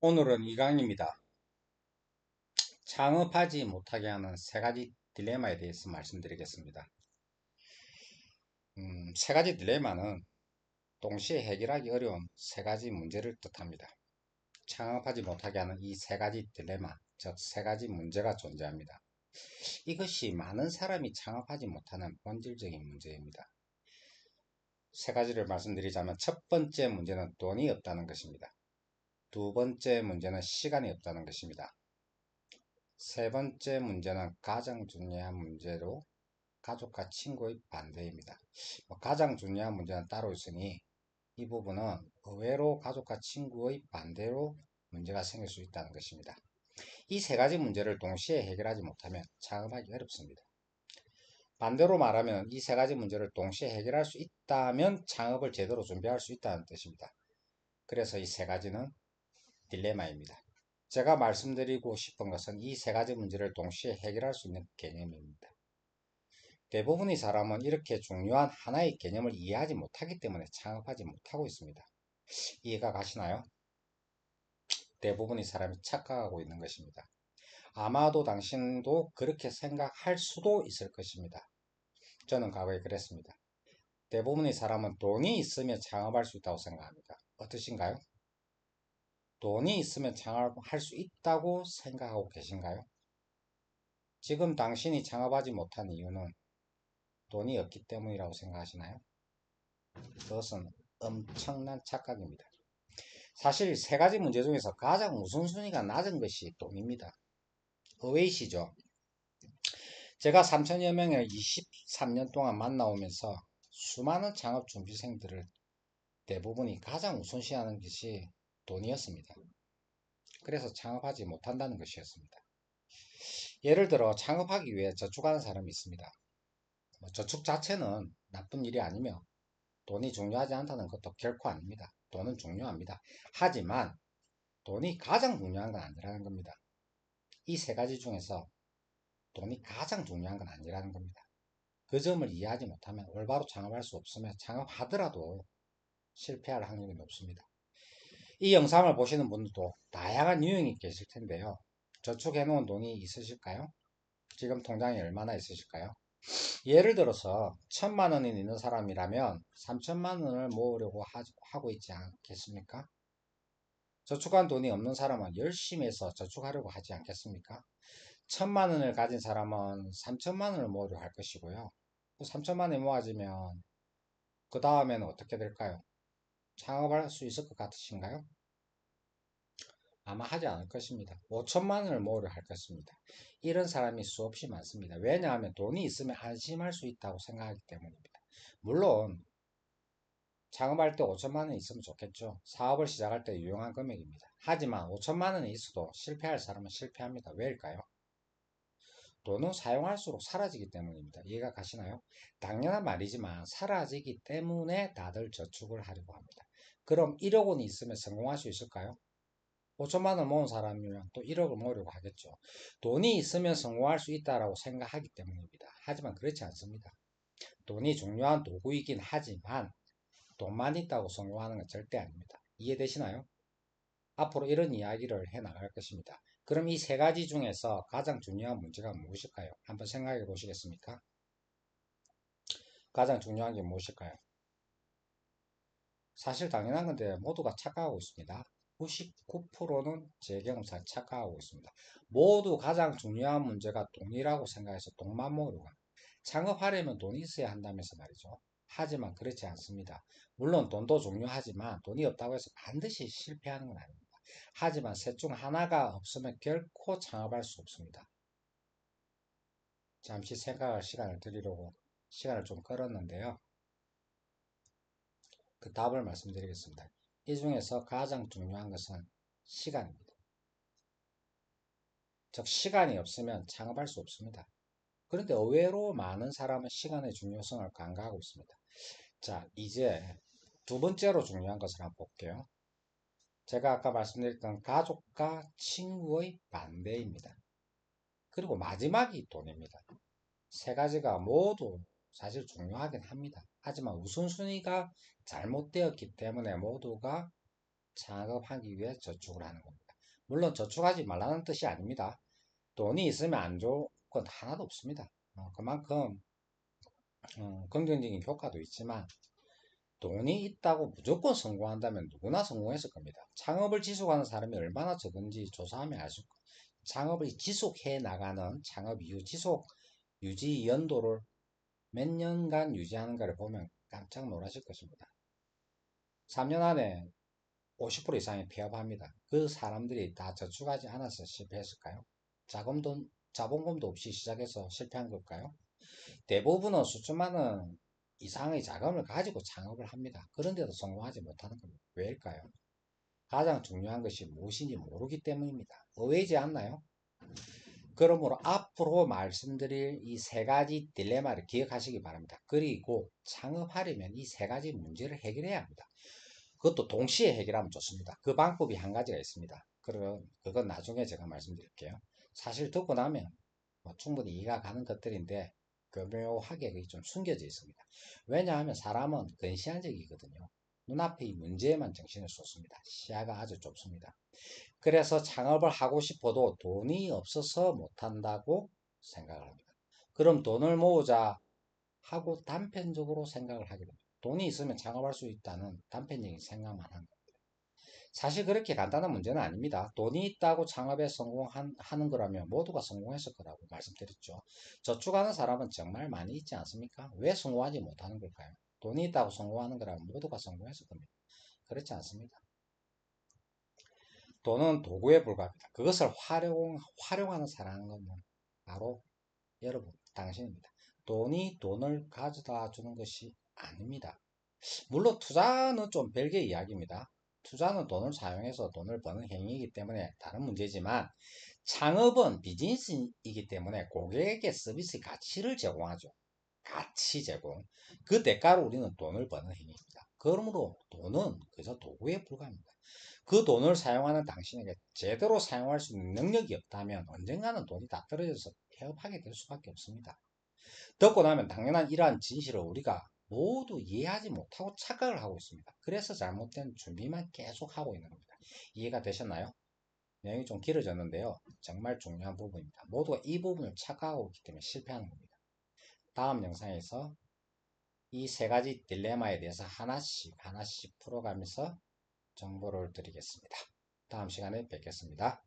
오늘은 이 강의입니다. 창업하지 못하게 하는 세 가지 딜레마에 대해서 말씀드리겠습니다. 세 가지 딜레마는 동시에 해결하기 어려운 세 가지 문제를 뜻합니다. 창업하지 못하게 하는 이 세 가지 딜레마, 즉 세 가지 문제가 존재합니다. 이것이 많은 사람이 창업하지 못하는 본질적인 문제입니다. 세 가지를 말씀드리자면 첫 번째 문제는 돈이 없다는 것입니다. 두 번째 문제는 시간이 없다는 것입니다. 세 번째 문제는 가장 중요한 문제로 가족과 친구의 반대입니다. 가장 중요한 문제는 따로 있으니 이 부분은 의외로 가족과 친구의 반대로 문제가 생길 수 있다는 것입니다. 이 세 가지 문제를 동시에 해결하지 못하면 창업하기 어렵습니다. 반대로 말하면 이 세 가지 문제를 동시에 해결할 수 있다면 창업을 제대로 준비할 수 있다는 뜻입니다. 그래서 이 세 가지는 딜레마입니다. 제가 말씀드리고 싶은 것은 이 세 가지 문제를 동시에 해결할 수 있는 개념입니다. 대부분의 사람은 이렇게 중요한 하나의 개념을 이해하지 못하기 때문에 창업하지 못하고 있습니다. 이해가 가시나요? 대부분의 사람이 착각하고 있는 것입니다. 아마도 당신도 그렇게 생각할 수도 있을 것입니다. 저는 과거에 그랬습니다. 대부분의 사람은 돈이 있으면 창업할 수 있다고 생각합니다. 어떠신가요? 돈이 있으면 창업할 수 있다고 생각하고 계신가요? 지금 당신이 창업하지 못한 이유는 돈이 없기 때문이라고 생각하시나요? 그것은 엄청난 착각입니다. 사실 세 가지 문제 중에서 가장 우선순위가 낮은 것이 돈입니다. 의외이시죠? 제가 3천여 명을 23년 동안 만나오면서 수많은 창업 준비생들을 대부분이 가장 우선시하는 것이 돈이었습니다. 그래서 창업하지 못한다는 것이었습니다. 예를 들어 창업하기 위해 저축하는 사람이 있습니다. 저축 자체는 나쁜 일이 아니며 돈이 중요하지 않다는 것도 결코 아닙니다. 돈은 중요합니다. 하지만 돈이 가장 중요한 건 아니라는 겁니다. 이 세 가지 중에서 돈이 가장 중요한 건 아니라는 겁니다. 그 점을 이해하지 못하면 올바로 창업할 수 없으며 창업하더라도 실패할 확률이 높습니다. 이 영상을 보시는 분들도 다양한 유형이 계실 텐데요. 저축해 놓은 돈이 있으실까요? 지금 통장에 얼마나 있으실까요? 예를 들어서 1,000만 원이 있는 사람이라면 3천만 원을 모으려고 하고 있지 않겠습니까? 저축한 돈이 없는 사람은 열심히 해서 저축하려고 하지 않겠습니까? 1,000만 원을 가진 사람은 3천만 원을 모으려 할 것이고요. 3천만 원이 모아지면 그 다음에는 어떻게 될까요? 창업할 수 있을 것 같으신가요? 아마 하지 않을 것입니다. 5천만 원을 모으려 할 것입니다. 이런 사람이 수없이 많습니다. 왜냐하면 돈이 있으면 안심할 수 있다고 생각하기 때문입니다. 물론 창업할 때 5천만 원이 있으면 좋겠죠. 사업을 시작할 때 유용한 금액입니다. 하지만 5천만 원이 있어도 실패할 사람은 실패합니다. 왜일까요? 돈은 사용할수록 사라지기 때문입니다. 이해가 가시나요? 당연한 말이지만 사라지기 때문에 다들 저축을 하려고 합니다. 그럼 1억 원이 있으면 성공할 수 있을까요? 5천만 원 모은 사람이면 또 1억을 모으려고 하겠죠. 돈이 있으면 성공할 수 있다고 생각하기 때문입니다. 하지만 그렇지 않습니다. 돈이 중요한 도구이긴 하지만 돈만 있다고 성공하는 건 절대 아닙니다. 이해되시나요? 앞으로 이런 이야기를 해 나갈 것입니다. 그럼 이 세 가지 중에서 가장 중요한 문제가 무엇일까요? 한번 생각해 보시겠습니까? 가장 중요한 게 무엇일까요? 사실 당연한 건데 모두가 착각하고 있습니다. 99%는 제 경험상 착각하고 있습니다. 모두 가장 중요한 문제가 돈이라고 생각해서 돈만 모으려고 합니다. 창업하려면 돈이 있어야 한다면서 말이죠. 하지만 그렇지 않습니다. 물론 돈도 중요하지만 돈이 없다고 해서 반드시 실패하는 건 아닙니다. 하지만 셋 중 하나가 없으면 결코 창업할 수 없습니다. 잠시 생각할 시간을 드리려고 시간을 좀 끌었는데요. 그 답을 말씀드리겠습니다. 이 중에서 가장 중요한 것은 시간입니다. 즉 시간이 없으면 창업할 수 없습니다. 그런데 의외로 많은 사람은 시간의 중요성을 간과하고 있습니다. 자, 이제 두 번째로 중요한 것을 한번 볼게요. 제가 아까 말씀드렸던 가족과 친구의 반대입니다. 그리고 마지막이 돈입니다. 세 가지가 모두 사실 중요하긴 합니다. 하지만 우선순위가 잘못되었기 때문에 모두가 창업하기 위해 저축을 하는 겁니다. 물론 저축하지 말라는 뜻이 아닙니다. 돈이 있으면 안 좋은 건 하나도 없습니다. 그만큼 긍정적인 효과도 있지만 돈이 있다고 무조건 성공한다면 누구나 성공했을 겁니다. 창업을 지속하는 사람이 얼마나 적은지 조사하면 알 수 있고 창업을 지속해 나가는 창업 이후 지속 유지 연도를 몇 년간 유지하는가를 보면 깜짝 놀라실 것입니다. 3년 안에 50% 이상이 폐업합니다. 그 사람들이 다 저축하지 않아서 실패했을까요? 자본금도 없이 시작해서 실패한 걸까요? 대부분은 수천만원 이상의 자금을 가지고 창업을 합니다. 그런데도 성공하지 못하는 겁니다. 왜일까요? 가장 중요한 것이 무엇인지 모르기 때문입니다. 의외지 않나요? 그러므로 앞으로 말씀드릴 이 세 가지 딜레마를 기억하시기 바랍니다. 그리고 창업하려면 이 세 가지 문제를 해결해야 합니다. 그것도 동시에 해결하면 좋습니다. 그 방법이 한 가지가 있습니다. 그건 나중에 제가 말씀드릴게요. 사실 듣고 나면 충분히 이해가 가는 것들인데 교묘하게 그게 좀 숨겨져 있습니다. 왜냐하면 사람은 근시안적이거든요. 눈앞의 이 문제에만 정신을 쏟습니다. 시야가 아주 좁습니다. 그래서 창업을 하고 싶어도 돈이 없어서 못한다고 생각을 합니다. 그럼 돈을 모으자 하고 단편적으로 생각을 하게 됩니다. 돈이 있으면 창업할 수 있다는 단편적인 생각만 한 겁니다. 사실 그렇게 간단한 문제는 아닙니다. 돈이 있다고 창업에 성공하는 거라면 모두가 성공했을 거라고 말씀드렸죠. 저축하는 사람은 정말 많이 있지 않습니까? 왜 성공하지 못하는 걸까요? 돈이 있다고 성공하는 거라면 모두가 성공했을 겁니다. 그렇지 않습니다. 돈은 도구에 불과합니다. 그것을 활용하는 사람은 바로 여러분, 당신입니다. 돈이 돈을 가져다 주는 것이 아닙니다. 물론 투자는 좀 별개의 이야기입니다. 투자는 돈을 사용해서 돈을 버는 행위이기 때문에 다른 문제지만 창업은 비즈니스이기 때문에 고객에게 서비스 가치를 제공하죠. 가치 제공. 그 대가로 우리는 돈을 버는 행위입니다. 그러므로 돈은 그저 도구에 불과합니다. 그 돈을 사용하는 당신에게 제대로 사용할 수 있는 능력이 없다면 언젠가는 돈이 다 떨어져서 폐업하게 될 수밖에 없습니다. 듣고 나면 당연한 이러한 진실을 우리가 모두 이해하지 못하고 착각을 하고 있습니다. 그래서 잘못된 준비만 계속 하고 있는 겁니다. 이해가 되셨나요? 내용이 좀 길어졌는데요. 정말 중요한 부분입니다. 모두가 이 부분을 착각하고 있기 때문에 실패하는 겁니다. 다음 영상에서 이 세 가지 딜레마에 대해서 하나씩 풀어가면서 정보를 드리겠습니다. 다음 시간에 뵙겠습니다.